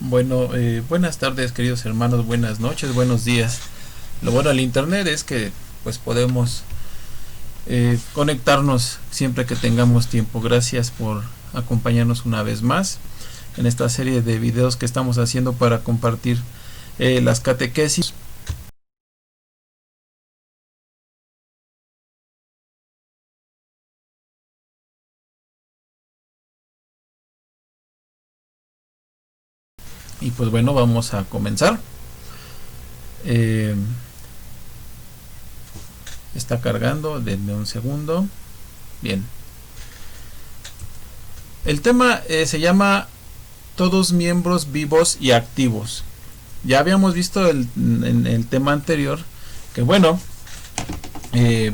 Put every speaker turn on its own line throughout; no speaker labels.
Bueno, buenas tardes queridos hermanos, buenas noches, buenos días. Lo bueno del internet es que pues podemos conectarnos siempre que tengamos tiempo. Gracias por acompañarnos una vez más en esta serie de videos que estamos haciendo para compartir las catequesis. Y pues bueno, vamos a comenzar. Eh, Está cargando, denme un segundo. Bien. El tema se llama todos miembros vivos y activos. Ya habíamos visto en el tema anterior que bueno, eh,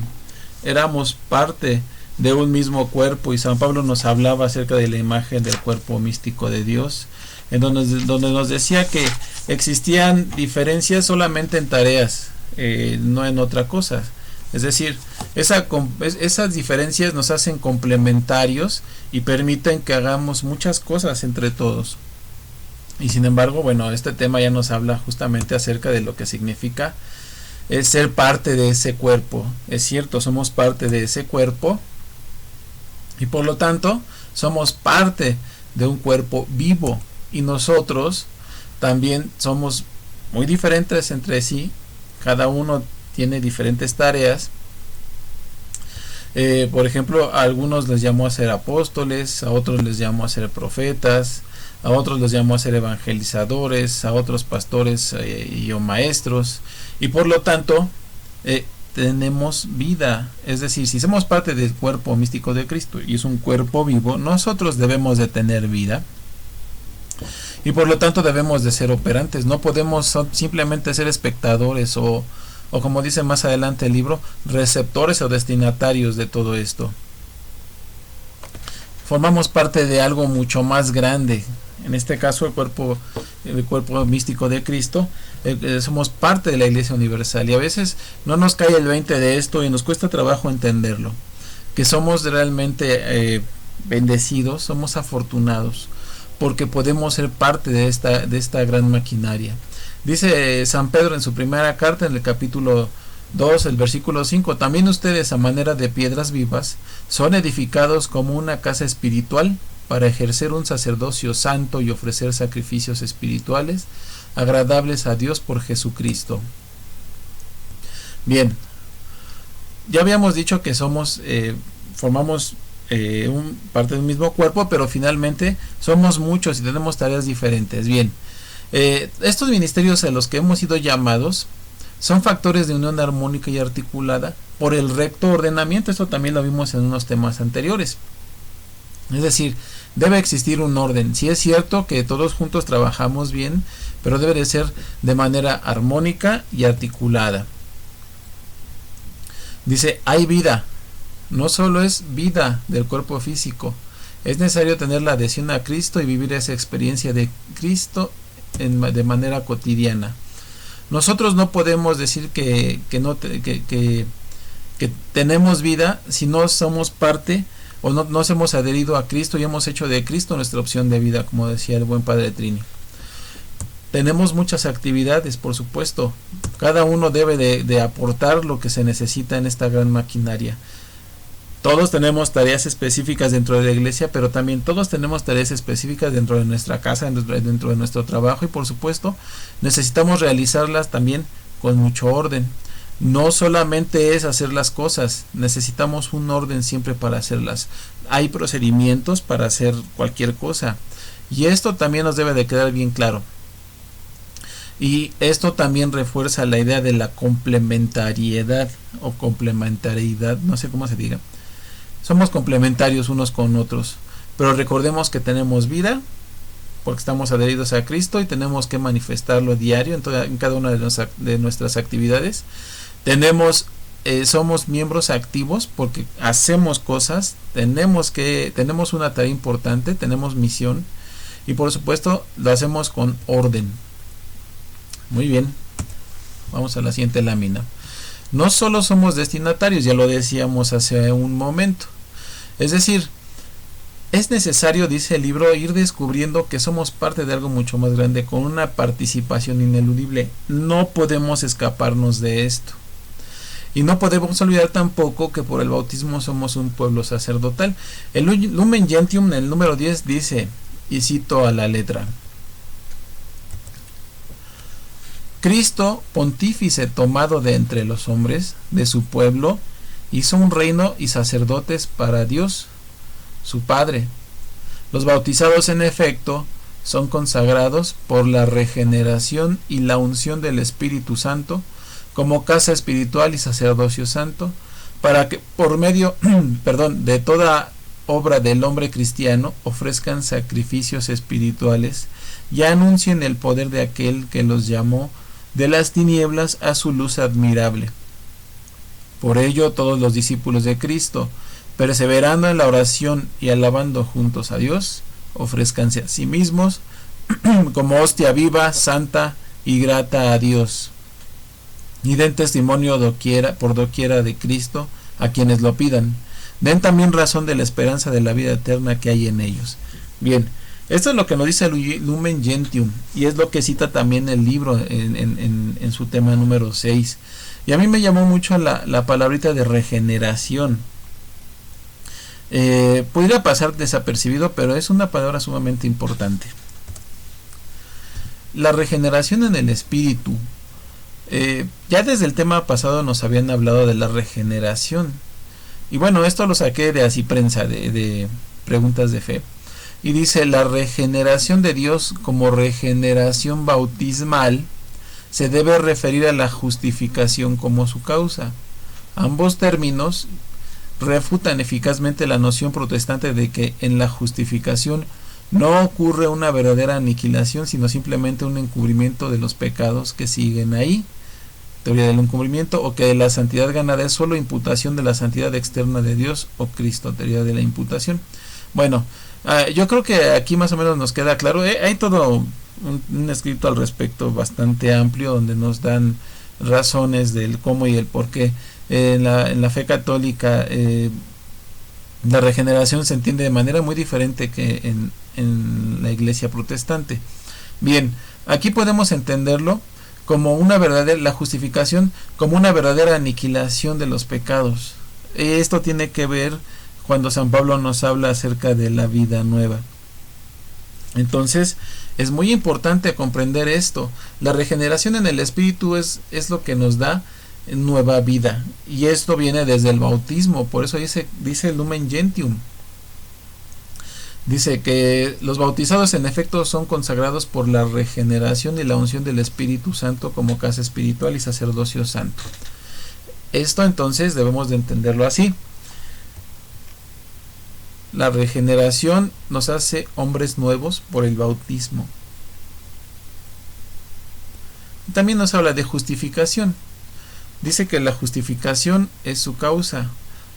éramos parte de un mismo cuerpo, y San Pablo nos hablaba acerca de la imagen del cuerpo místico de Dios, en donde nos decía que existían diferencias solamente en tareas, no en otra cosa. Es decir, esas diferencias nos hacen complementarios y permiten que hagamos muchas cosas entre todos. Y sin embargo, bueno, este tema ya nos habla justamente acerca de lo que significa ser parte de ese cuerpo. Es cierto, somos parte de ese cuerpo y por lo tanto somos parte de un cuerpo vivo, y nosotros también somos muy diferentes entre sí. Cada uno tiene diferentes tareas. Por ejemplo, a algunos les llamó a ser apóstoles, a otros les llamó a ser profetas, a otros los llamó a ser evangelizadores, a otros pastores y o maestros, y por lo tanto tenemos vida. Es decir, si somos parte del cuerpo místico de Cristo y es un cuerpo vivo, nosotros debemos de tener vida y por lo tanto debemos de ser operantes. No podemos simplemente ser espectadores o como dice más adelante el libro, receptores o destinatarios de todo esto. Formamos parte de algo mucho más grande. En este caso el cuerpo místico de Cristo. Somos parte de la Iglesia Universal y a veces no nos cae el 20 de esto y nos cuesta trabajo entenderlo, que somos realmente bendecidos, somos afortunados porque podemos ser parte de esta gran maquinaria. Dice San Pedro en su primera carta, en el capítulo 2, el versículo 5, también ustedes a manera de piedras vivas son edificados como una casa espiritual para ejercer un sacerdocio santo y ofrecer sacrificios espirituales agradables a Dios por Jesucristo. Bien, ya habíamos dicho que formamos parte del mismo cuerpo, pero finalmente somos muchos y tenemos tareas diferentes. Bien, estos ministerios a los que hemos sido llamados son factores de unión armónica y articulada por el recto ordenamiento. Esto también lo vimos en unos temas anteriores. Es decir, debe existir un orden. Sí es cierto que todos juntos trabajamos bien, pero debe de ser de manera armónica y articulada. Dice, hay vida. No solo es vida del cuerpo físico. Es necesario tener la adhesión a Cristo y vivir esa experiencia de Cristo de manera cotidiana. Nosotros no podemos decir que tenemos vida si no somos parte o no nos hemos adherido a Cristo y hemos hecho de Cristo nuestra opción de vida, como decía el buen Padre Trini. Tenemos muchas actividades, por supuesto. Cada uno debe de aportar lo que se necesita en esta gran maquinaria. Todos tenemos tareas específicas dentro de la iglesia, pero también todos tenemos tareas específicas dentro de nuestra casa, dentro de nuestro trabajo, y por supuesto necesitamos realizarlas también con mucho orden. No solamente es hacer las cosas, necesitamos un orden siempre para hacerlas. Hay procedimientos para hacer cualquier cosa y esto también nos debe de quedar bien claro. Y esto también refuerza la idea de la complementariedad o complementariedad, no sé cómo se diga. Somos complementarios unos con otros, pero recordemos que tenemos vida porque estamos adheridos a Cristo y tenemos que manifestarlo diario en cada una de nuestras actividades. Somos miembros activos porque hacemos cosas, tenemos una tarea importante, tenemos misión y por supuesto lo hacemos con orden. Muy bien, vamos a la siguiente lámina. No solo somos destinatarios, ya lo decíamos hace un momento. Es decir, Es necesario, dice el libro, ir descubriendo que somos parte de algo mucho más grande, con una participación ineludible. No podemos escaparnos de esto. Y no podemos olvidar tampoco que por el bautismo somos un pueblo sacerdotal. El Lumen Gentium, en el número 10, dice, y cito a la letra: Cristo, pontífice tomado de entre los hombres, de su pueblo, hizo un reino y sacerdotes para Dios, su Padre. Los bautizados, en efecto, son consagrados por la regeneración y la unción del Espíritu Santo, como casa espiritual y sacerdocio santo, para que por medio de toda obra del hombre cristiano ofrezcan sacrificios espirituales y anuncien el poder de aquel que los llamó de las tinieblas a su luz admirable. Por ello, todos los discípulos de Cristo, perseverando en la oración y alabando juntos a Dios, ofrezcanse a sí mismos como hostia viva, santa y grata a Dios, y den testimonio por doquiera de Cristo a quienes lo pidan. Den también razón de la esperanza de la vida eterna que hay en ellos. Bien, esto es lo que nos dice el Lumen Gentium, y es lo que cita también el libro en su tema número 6. Y a mí me llamó mucho la palabrita de regeneración. Podría pasar desapercibido, pero es una palabra sumamente importante. La regeneración en el espíritu. Ya desde el tema pasado nos habían hablado de la regeneración. Y bueno, esto lo saqué de Así Prensa, de Preguntas de Fe. Y dice: la regeneración de Dios como regeneración bautismal se debe referir a la justificación como su causa. Ambos términos refutan eficazmente la noción protestante de que en la justificación no ocurre una verdadera aniquilación, sino simplemente un encubrimiento de los pecados que siguen ahí. Teoría del encubrimiento, o que la santidad ganada es solo imputación de la santidad externa de Dios o Cristo. Teoría de la imputación. Bueno, yo creo que aquí más o menos nos queda claro. Hay todo un escrito al respecto bastante amplio, donde nos dan razones del cómo y el por qué. En la fe católica la regeneración se entiende de manera muy diferente que en la iglesia protestante. Bien, aquí podemos entenderlo como la justificación como una verdadera aniquilación de los pecados. Esto tiene que ver cuando San Pablo nos habla acerca de la vida nueva. Entonces es muy importante comprender esto. La regeneración en el espíritu es lo que nos da nueva vida, y esto viene desde el bautismo. Por eso dice el Lumen Gentium, dice que los bautizados en efecto son consagrados por la regeneración y la unción del Espíritu Santo como casa espiritual y sacerdocio santo. Esto entonces debemos de entenderlo así. La regeneración nos hace hombres nuevos por el bautismo. También nos habla de justificación. Dice que la justificación es su causa.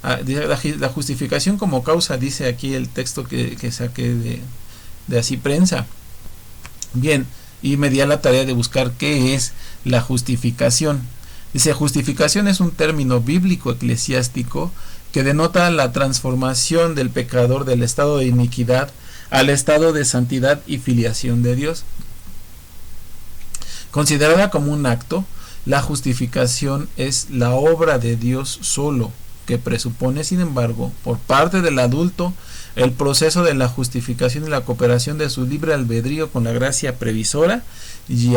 La justificación como causa, dice aquí el texto que saqué de Así Prensa. Bien, y me di a la tarea de buscar qué es la justificación. Dice: justificación es un término bíblico eclesiástico que denota la transformación del pecador del estado de iniquidad al estado de santidad y filiación de Dios. Considerada como un acto, la justificación es la obra de Dios solo, que presupone, sin embargo, por parte del adulto, el proceso de la justificación y la cooperación de su libre albedrío con la gracia previsora y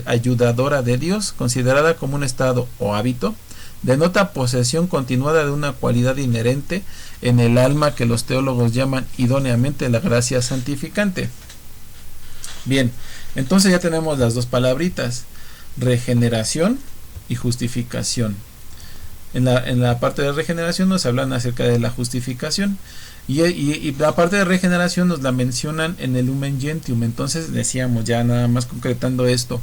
ayudadora de Dios. Considerada como un estado o hábito, denota posesión continuada de una cualidad inherente en el alma que los teólogos llaman idóneamente la gracia santificante. Bien, entonces ya tenemos las dos palabritas: regeneración y justificación. En la parte de regeneración nos hablan acerca de la justificación, y la parte de regeneración nos la mencionan en el Lumen Gentium. Entonces decíamos, ya nada más concretando esto,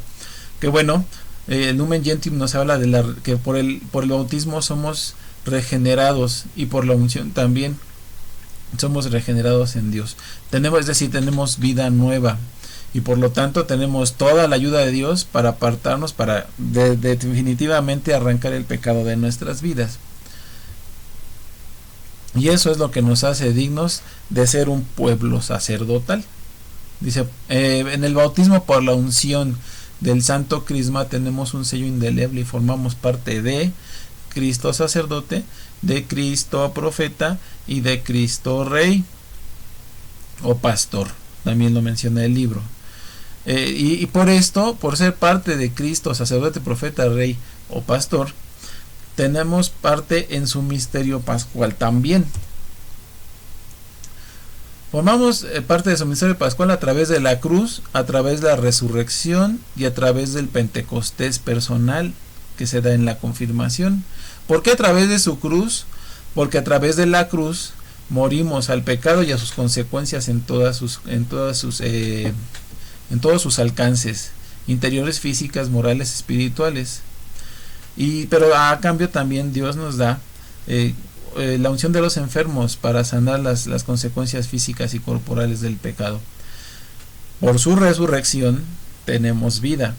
que bueno, el Lumen Gentium nos habla de que por el bautismo somos regenerados, y por la unción también somos regenerados en Dios. Tenemos vida nueva, y por lo tanto tenemos toda la ayuda de Dios para apartarnos, para definitivamente arrancar el pecado de nuestras vidas. Y eso es lo que nos hace dignos de ser un pueblo sacerdotal. Dice, en el bautismo por la unción del Santo Crisma tenemos un sello indeleble y formamos parte de Cristo sacerdote, de Cristo profeta y de Cristo rey o pastor. También lo menciona el libro. Y por esto, por ser parte de Cristo sacerdote, profeta, rey o pastor, tenemos parte en su misterio pascual también. Formamos parte de su misterio pascual a través de la cruz, a través de la resurrección y a través del Pentecostés personal que se da en la confirmación. ¿Por qué a través de su cruz? Porque a través de la cruz morimos al pecado y a sus consecuencias en todos sus alcances interiores, físicas, morales, espirituales. Pero a cambio también Dios nos da la unción de los enfermos para sanar las consecuencias físicas y corporales del pecado. Por su resurrección tenemos vida.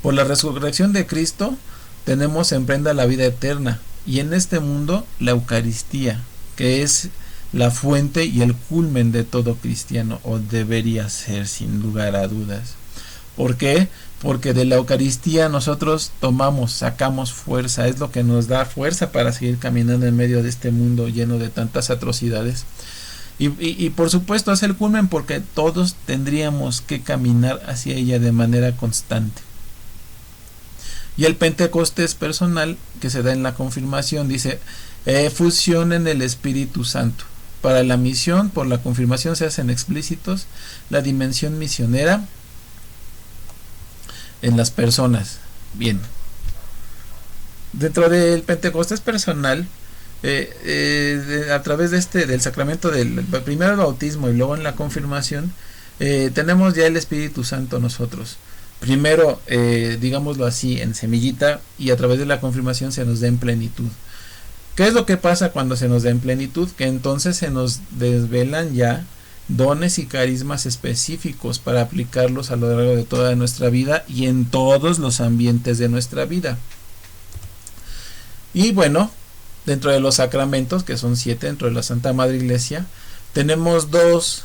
Por la resurrección de Cristo tenemos en prenda la vida eterna, y en este mundo la Eucaristía, que es la fuente y el culmen de todo cristiano, o debería ser sin lugar a dudas. ¿Por qué? Porque de la Eucaristía nosotros sacamos fuerza, es lo que nos da fuerza para seguir caminando en medio de este mundo lleno de tantas atrocidades. Y por supuesto es el culmen, porque todos tendríamos que caminar hacia ella de manera constante. Y el Pentecostés personal que se da en la confirmación dice, fusión en el Espíritu Santo. Para la misión, por la confirmación se hacen explícitos la dimensión misionera en las personas. Bien, dentro del Pentecostés personal, a través de del sacramento del primero el bautismo y luego en la confirmación, tenemos ya el Espíritu Santo nosotros. Primero, digámoslo así, en semillita, y a través de la confirmación se nos da en plenitud. ¿Qué es lo que pasa cuando se nos da en plenitud? Que entonces se nos desvelan ya dones y carismas específicos para aplicarlos a lo largo de toda nuestra vida y en todos los ambientes de nuestra vida. Y bueno, dentro de los sacramentos, que son 7 dentro de la Santa Madre Iglesia, tenemos 2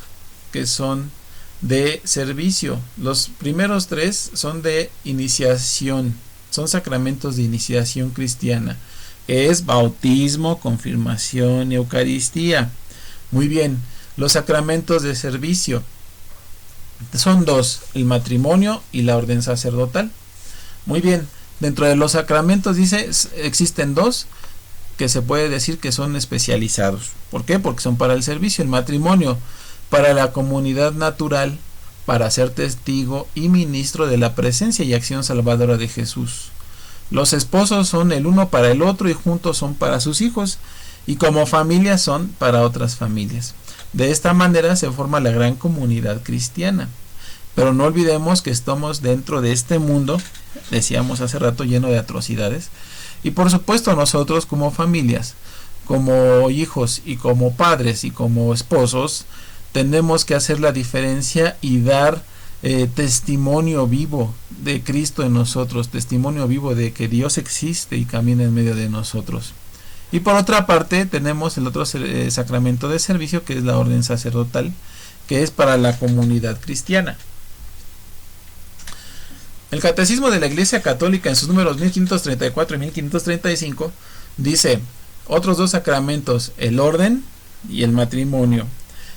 que son de servicio. Los primeros 3 son de iniciación, son sacramentos de iniciación cristiana, que es bautismo, confirmación y Eucaristía. Muy bien. Los sacramentos de servicio son 2, el matrimonio y la orden sacerdotal. Muy bien, dentro de los sacramentos dice, existen 2 que se puede decir que son especializados. ¿Por qué? Porque son para el servicio. El matrimonio para la comunidad natural, para ser testigo y ministro de la presencia y acción salvadora de Jesús. Los esposos son el uno para el otro y juntos son para sus hijos, y como familia son para otras familias. De esta manera se forma la gran comunidad cristiana. Pero no olvidemos que estamos dentro de este mundo, decíamos hace rato, lleno de atrocidades. Y por supuesto nosotros como familias, como hijos y como padres y como esposos, tenemos que hacer la diferencia y dar testimonio vivo de Cristo en nosotros, testimonio vivo de que Dios existe y camina en medio de nosotros. Y por otra parte tenemos el otro sacramento de servicio, que es la orden sacerdotal, que es para la comunidad cristiana. El Catecismo de la Iglesia Católica, en sus números 1534 y 1535, dice, otros 2 sacramentos, el orden y el matrimonio,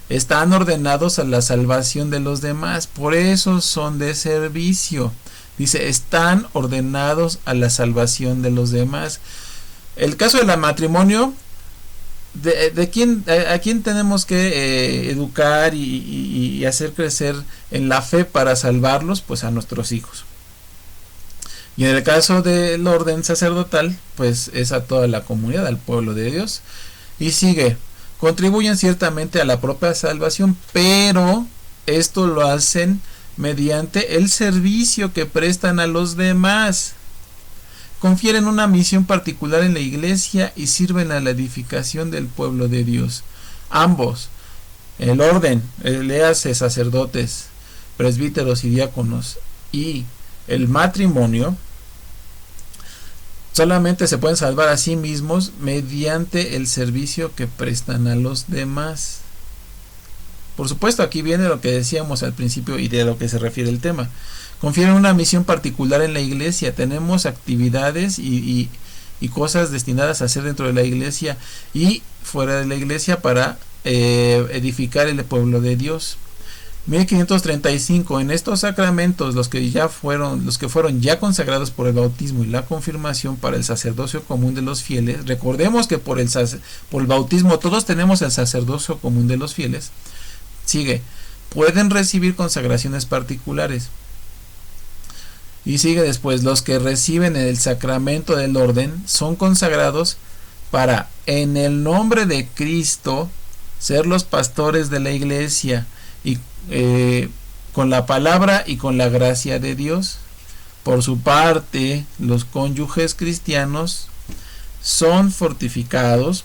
están ordenados a la salvación de los demás, por eso son de servicio. Dice, están ordenados a la salvación de los demás. El caso del matrimonio, ¿a quién tenemos que educar y hacer crecer en la fe para salvarlos? Pues a nuestros hijos. Y en el caso del orden sacerdotal, pues es a toda la comunidad, al pueblo de Dios. Y sigue, contribuyen ciertamente a la propia salvación, pero esto lo hacen mediante el servicio que prestan a los demás. Confieren una misión particular en la iglesia y sirven a la edificación del pueblo de Dios. Ambos, el orden, léase sacerdotes, presbíteros y diáconos, y el matrimonio, Solamente se pueden salvar a sí mismos mediante el servicio que prestan a los demás. Por supuesto, aquí viene lo que decíamos al principio y de lo que se refiere el tema. Confieren una misión particular en la iglesia. Tenemos actividades y cosas destinadas a hacer dentro de la iglesia y fuera de la iglesia para edificar el pueblo de Dios. 1535. En estos sacramentos, los que fueron ya consagrados por el bautismo y la confirmación para el sacerdocio común de los fieles, recordemos que por el bautismo todos tenemos el sacerdocio común de los fieles. Sigue, pueden recibir consagraciones particulares. Y sigue después, los que reciben el sacramento del orden son consagrados para, en el nombre de Cristo, ser los pastores de la iglesia y con la palabra y con la gracia de Dios. Por su parte, los cónyuges cristianos son fortificados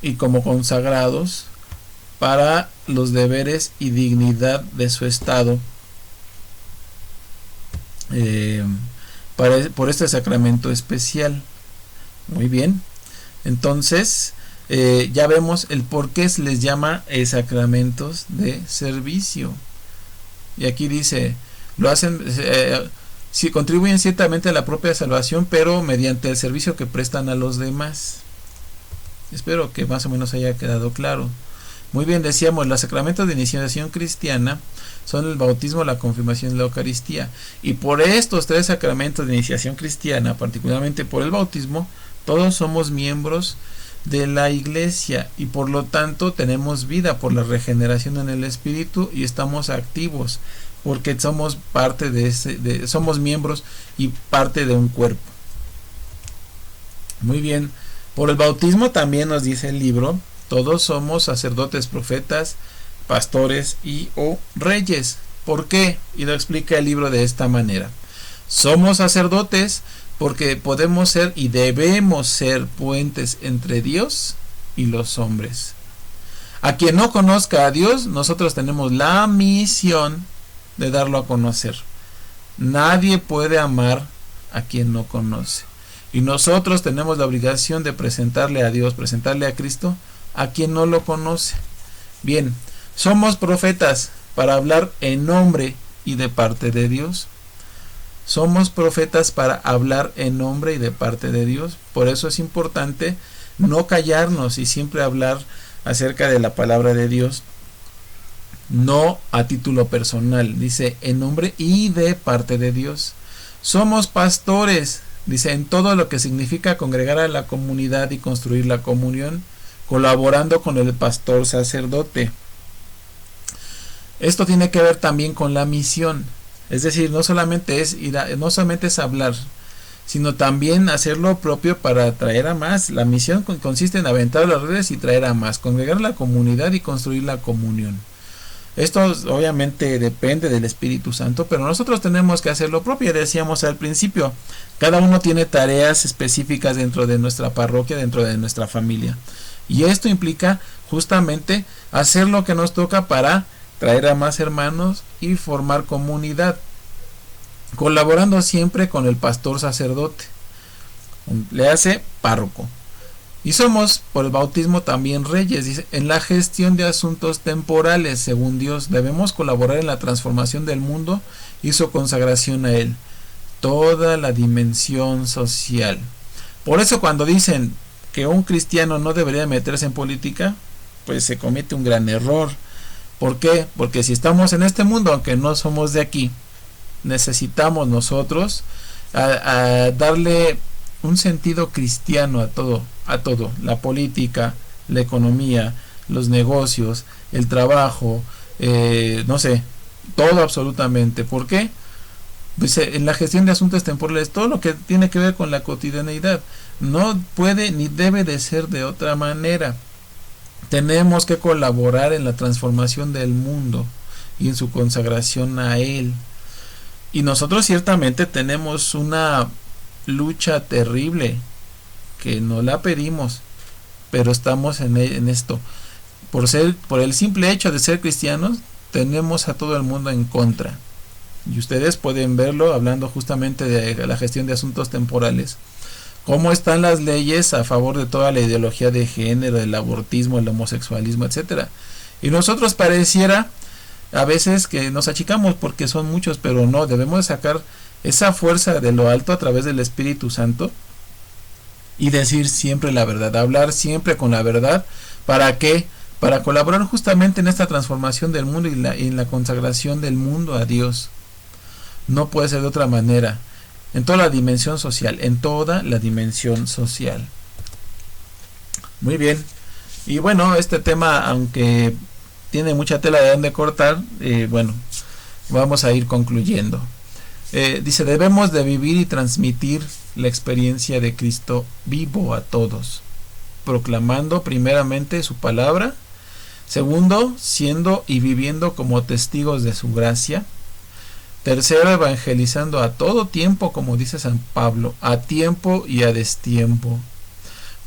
y como consagrados para los deberes y dignidad de su estado, por este sacramento especial. Muy bien, entonces ya vemos el por qué se les llama sacramentos de servicio. Y aquí dice, lo hacen, si contribuyen ciertamente a la propia salvación, pero mediante el servicio que prestan a los demás. Espero que más o menos haya quedado claro. Muy bien, decíamos, los sacramentos de iniciación cristiana son el bautismo, la confirmación y la Eucaristía. Y por estos tres sacramentos de iniciación cristiana, particularmente por el bautismo, todos somos miembros de la iglesia y por lo tanto tenemos vida por la regeneración en el espíritu y estamos activos porque somos parte somos miembros y parte de un cuerpo. Muy bien, por el bautismo también nos dice el libro, todos somos sacerdotes, profetas, pastores y o reyes. ¿Por qué? Y lo explica el libro de esta manera. Somos sacerdotes porque podemos ser y debemos ser puentes entre Dios y los hombres. A quien no conozca a Dios, nosotros tenemos la misión de darlo a conocer. Nadie puede amar a quien no conoce. Y nosotros tenemos la obligación de presentarle a Dios, presentarle a Cristo, a quien no lo conoce. Bien, somos profetas para hablar en nombre y de parte de Dios. Somos profetas para hablar en nombre y de parte de Dios. Por eso es importante no callarnos y siempre hablar acerca de la palabra de Dios, no a título personal. Dice en nombre y de parte de Dios. Somos pastores, dice, en todo lo que significa congregar a la comunidad y construir la comunión, colaborando con el pastor sacerdote. Esto tiene que ver también con la misión. Es decir, no solamente es hablar, sino también hacer lo propio para atraer a más. La misión consiste en aventar las redes y traer a más, congregar la comunidad y construir la comunión. Esto obviamente depende del Espíritu Santo, pero nosotros tenemos que hacer lo propio. Decíamos al principio, cada uno tiene tareas específicas dentro de nuestra parroquia, dentro de nuestra familia. Y esto implica justamente hacer lo que nos toca para traer a más hermanos y formar comunidad, colaborando siempre con el pastor sacerdote, le hace párroco. Y somos por el bautismo también reyes, dice, en la gestión de asuntos temporales, según Dios, debemos colaborar en la transformación del mundo y su consagración a él, toda la dimensión social. Por eso cuando dicen que un cristiano no debería meterse en política, pues se comete un gran error. ¿Por qué? Porque si estamos en este mundo, aunque no somos de aquí, necesitamos nosotros a darle un sentido cristiano a todo, la política, la economía, los negocios, el trabajo, no sé, todo absolutamente. ¿Por qué? Pues en la gestión de asuntos temporales, todo lo que tiene que ver con la cotidianeidad, no puede ni debe de ser de otra manera. Tenemos que colaborar en la transformación del mundo y en su consagración a él. Y nosotros ciertamente tenemos una lucha terrible que no la pedimos, pero estamos en esto. Por el simple hecho de ser cristianos, tenemos a todo el mundo en contra. y ustedes pueden verlo hablando justamente de la gestión de asuntos temporales, cómo están las leyes a favor de toda la ideología de género, el abortismo, el homosexualismo, etcétera. Y nosotros pareciera a veces que nos achicamos porque son muchos, pero no, debemos sacar esa fuerza de lo alto a través del Espíritu Santo y decir siempre la verdad, hablar siempre con la verdad. ¿Para qué? Para colaborar justamente en esta transformación del mundo y en la consagración del mundo a Dios. No puede ser de otra manera. En toda la dimensión social, en toda la dimensión social. Muy bien. Y bueno, este tema, aunque tiene mucha tela de donde cortar, bueno, vamos a ir concluyendo. Dice, debemos de vivir y transmitir la experiencia de Cristo vivo a todos, proclamando primeramente su palabra, segundo, siendo y viviendo como testigos de su gracia, tercero, evangelizando a todo tiempo, como dice San Pablo, a tiempo y a destiempo,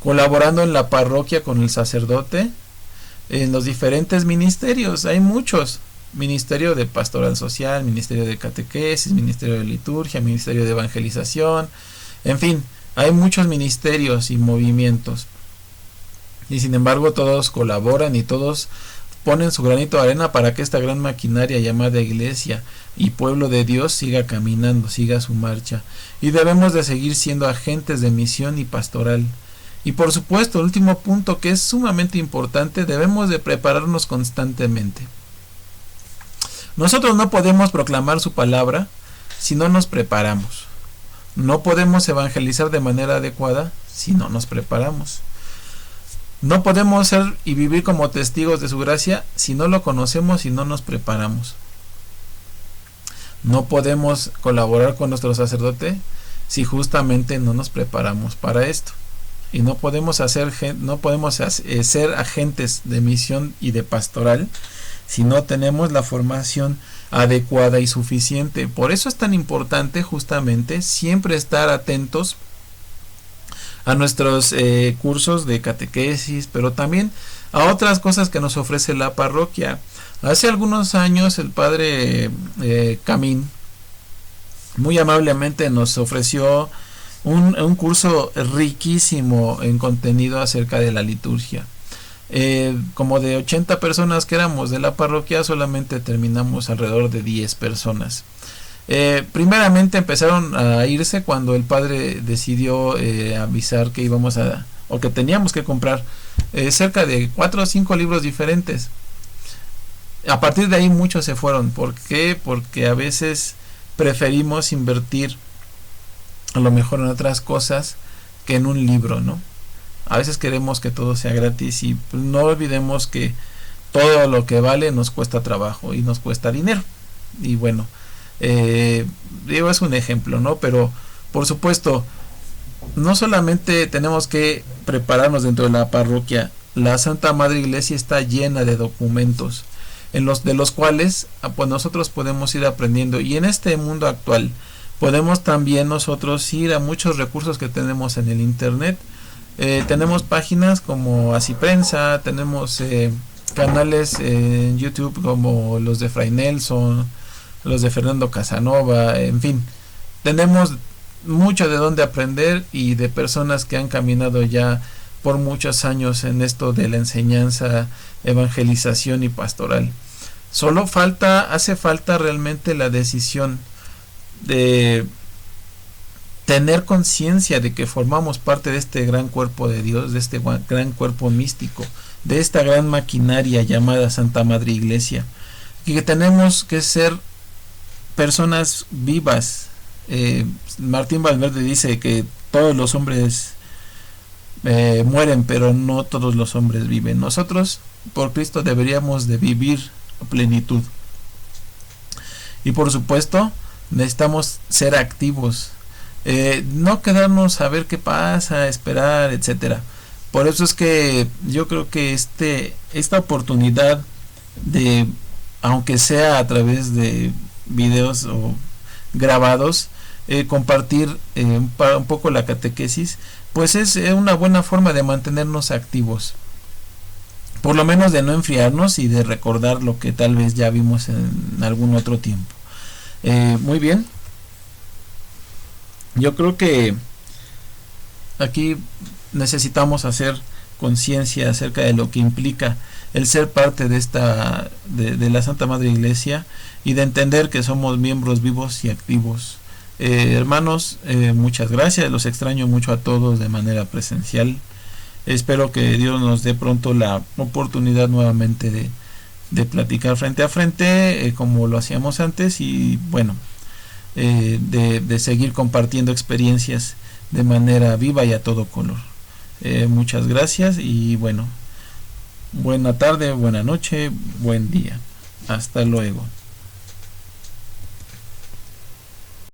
colaborando en la parroquia con el sacerdote, en los diferentes ministerios, hay muchos, ministerio de pastoral social, ministerio de catequesis, ministerio de liturgia, ministerio de evangelización, en fin, hay muchos ministerios y movimientos, y sin embargo todos colaboran y todos ponen su granito de arena para que esta gran maquinaria llamada Iglesia y pueblo de Dios siga caminando, siga su marcha. Y debemos de seguir siendo agentes de misión y pastoral. Y por supuesto, el último punto que es sumamente importante, debemos de prepararnos constantemente. Nosotros no podemos proclamar su palabra si no nos preparamos. No podemos evangelizar de manera adecuada si no nos preparamos. No podemos ser y vivir como testigos de su gracia si no lo conocemos y no nos preparamos. No podemos colaborar con nuestro sacerdote si justamente no nos preparamos para esto. Y no podemos ser agentes de misión y de pastoral si no tenemos la formación adecuada y suficiente. Por eso es tan importante justamente siempre estar atentos a nuestros cursos de catequesis, pero también a otras cosas que nos ofrece la parroquia. Hace algunos años el padre Camín muy amablemente nos ofreció un curso riquísimo en contenido acerca de la liturgia. Como de 80 personas que éramos de la parroquia, solamente terminamos alrededor de 10 personas. Primeramente empezaron a irse cuando el padre decidió avisar que íbamos o que teníamos que comprar cerca de 4 o 5 libros diferentes. A partir de ahí muchos se fueron. ¿Por qué? Porque a veces preferimos invertir a lo mejor en otras cosas que en un libro, ¿no? A veces queremos que todo sea gratis y no olvidemos que todo lo que vale nos cuesta trabajo y nos cuesta dinero. Y bueno, digo, es un ejemplo, ¿no? Pero por supuesto, no solamente tenemos que prepararnos dentro de la parroquia. La Santa Madre Iglesia está llena de documentos de los cuales pues nosotros podemos ir aprendiendo, y en este mundo actual podemos también nosotros ir a muchos recursos que tenemos en el internet. Tenemos páginas como Así Prensa, tenemos canales en YouTube como los de Fray Nelson, los de Fernando Casanova, en fin, tenemos mucho de dónde aprender y de personas que han caminado ya por muchos años en esto de la enseñanza, evangelización y pastoral. Solo hace falta realmente la decisión de tener conciencia de que formamos parte de este gran cuerpo de Dios, de este gran cuerpo místico, de esta gran maquinaria llamada Santa Madre Iglesia, y que tenemos que ser personas vivas. Martín Valverde dice que todos los hombres mueren, pero no todos los hombres viven. Nosotros por Cristo deberíamos de vivir a plenitud, y por supuesto necesitamos ser activos, no quedarnos a ver qué pasa, esperar, etcétera. Por eso es que yo creo que esta oportunidad de, aunque sea a través de videos o grabados, compartir un poco la catequesis, pues es una buena forma de mantenernos activos, por lo menos de no enfriarnos y de recordar lo que tal vez ya vimos en algún otro tiempo. Muy bien. Yo creo que aquí necesitamos hacer conciencia acerca de lo que implica el ser parte de esta de la Santa Madre Iglesia, y de entender que somos miembros vivos y activos. Hermanos, muchas gracias, los extraño mucho a todos de manera presencial. Espero que Dios nos dé pronto la oportunidad nuevamente de platicar frente a frente, como lo hacíamos antes, y bueno, de seguir compartiendo experiencias de manera viva y a todo color. Muchas gracias y bueno, buena tarde, buena noche, buen día. Hasta luego.